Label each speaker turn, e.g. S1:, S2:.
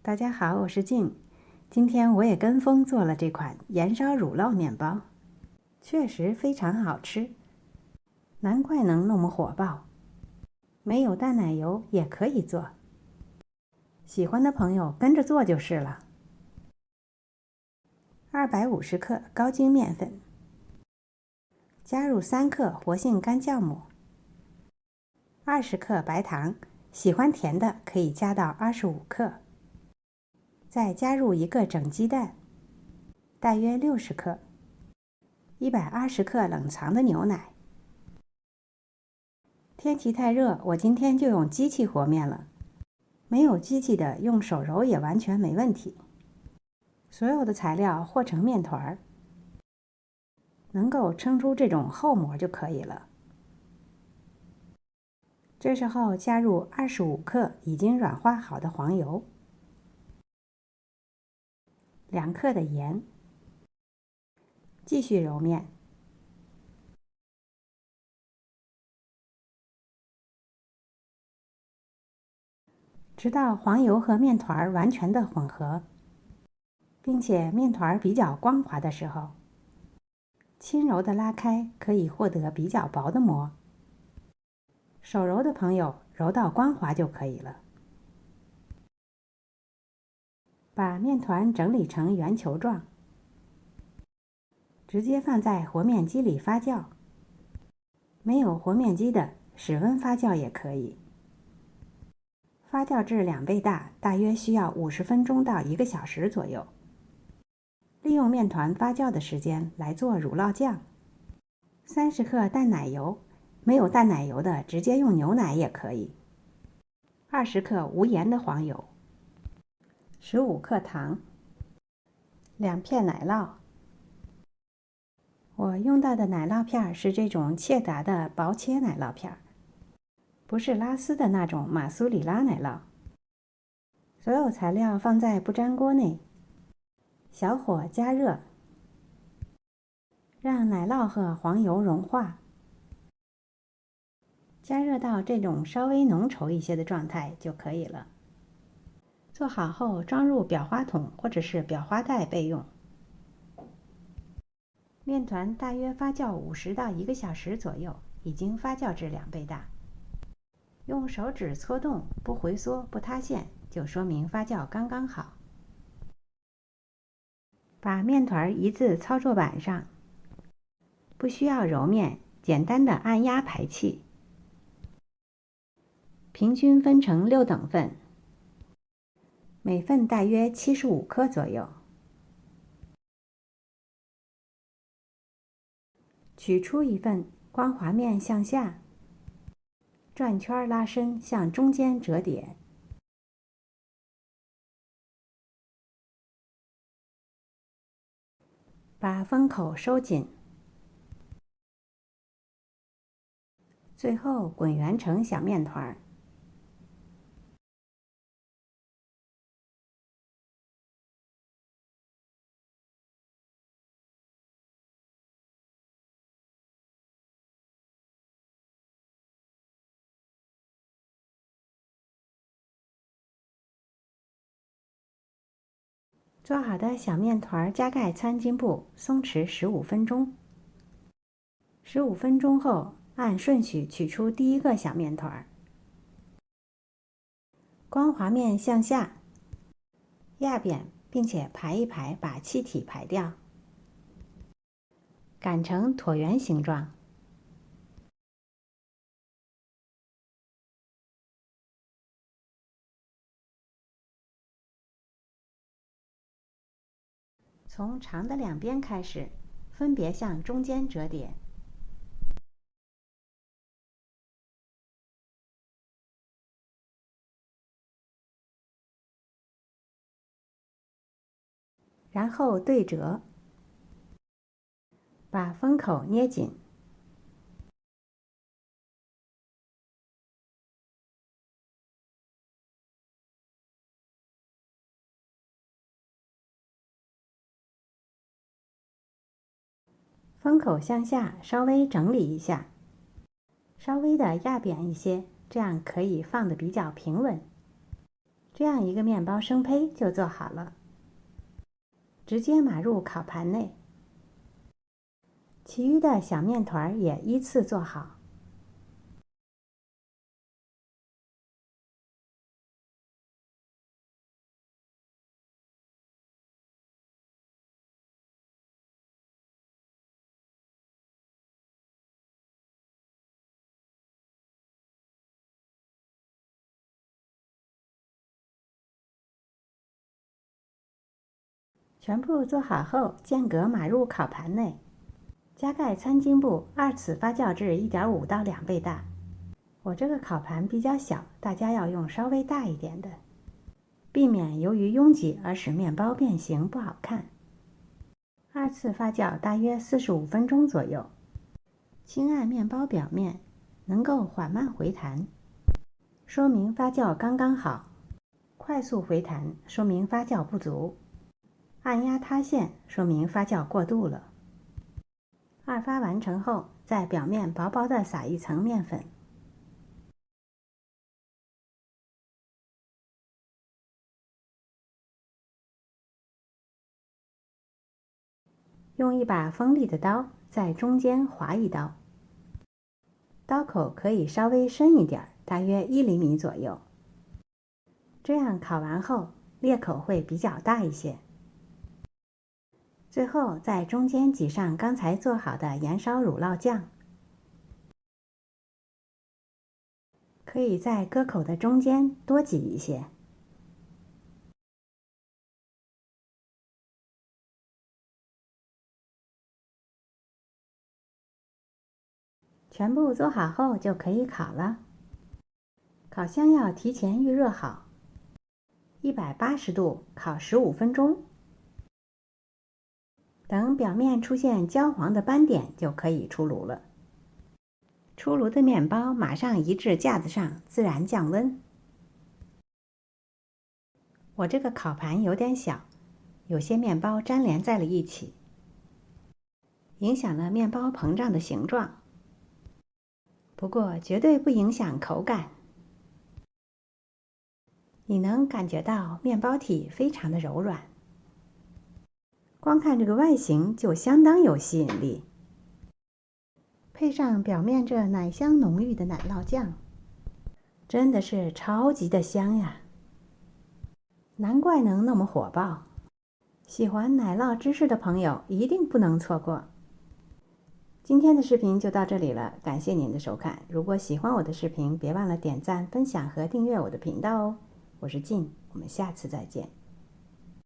S1: 大家好，我是静。今天我也跟风做了这款盐烧乳酪面包，确实非常好吃，难怪能那么火爆。没有淡奶油也可以做，喜欢的朋友跟着做就是了。250克高筋面粉，加入3克活性干酵母，20克白糖，喜欢甜的可以加到25克。再加入1个整鸡蛋，大约60克，120克冷藏的牛奶。天气太热，我今天就用机器和面了。没有机器的，用手揉也完全没问题。所有的材料和成面团，能够撑出这种厚膜就可以了。这时候加入25克已经软化好的黄油，2克的盐，继续揉面，直到黄油和面团完全的混合，并且面团比较光滑的时候，轻柔的拉开，可以获得比较薄的膜。手揉的朋友揉到光滑就可以了。把面团整理成圆球状，直接放在和面机里发酵。没有和面机的，室温发酵也可以。发酵至2倍大，大约需要50分钟到1个小时左右。利用面团发酵的时间来做乳酪酱。30克淡奶油，没有淡奶油的直接用牛奶也可以。20克无盐的黄油，15克糖，2片奶酪。我用到的奶酪片是这种切达的薄切奶酪片，不是拉丝的那种马苏里拉奶酪。所有材料放在不粘锅内，小火加热，让奶酪和黄油融化。加热到这种稍微浓稠一些的状态就可以了。做好后装入裱花桶或者是裱花袋备用。面团大约发酵50到1个小时左右，已经发酵至2倍大。用手指搓动，不回缩不塌陷，就说明发酵刚刚好。把面团移至操作板上，不需要揉面，简单的按压排气。平均分成6等份，每份大约75克左右。取出一份，光滑面向下，转圈拉伸，向中间折叠。把封口收紧，最后滚圆成小面团。做好的小面团加盖餐巾布，松弛15分钟。15分钟后，按顺序取出第1个小面团。光滑面向下压扁，并且排一排，把气体排掉，擀成椭圆形状。从长的2边开始，分别向中间折叠。然后对折，把封口捏紧。封口向下稍微整理一下，稍微的压扁一些，这样可以放得比较平稳。这样一个面包生胚就做好了，直接码入烤盘内。其余的小面团也依次做好。全部做好后，间隔码入烤盘内，加盖餐巾布，2次发酵至 1.5到2倍大。我这个烤盘比较小，大家要用稍微大一点的，避免由于拥挤而使面包变形不好看。2次发酵大约45分钟左右，轻按面包表面，能够缓慢回弹，说明发酵刚刚好；快速回弹，说明发酵不足；按压塌陷，说明发酵过度了。2发完成后，在表面薄薄地撒一层面粉。用一把锋利的刀在中间划一刀，刀口可以稍微深一点，大约1厘米左右。这样烤完后，裂口会比较大一些。最后在中间挤上刚才做好的盐烧乳酪酱，可以在割口的中间多挤一些。全部做好后就可以烤了。烤箱要提前预热好，180度烤15分钟。等表面出现焦黄的斑点就可以出炉了。出炉的面包马上移至架子上，自然降温。我这个烤盘有点小，有些面包粘连在了一起，影响了面包膨胀的形状。不过绝对不影响口感。你能感觉到面包体非常的柔软，光看这个外形就相当有吸引力。配上表面这奶香浓郁的奶酪酱，真的是超级的香呀！难怪能那么火爆，喜欢奶酪芝士的朋友一定不能错过。今天的视频就到这里了，感谢您的收看。如果喜欢我的视频，别忘了点赞、分享和订阅我的频道哦。我是静，我们下次再见。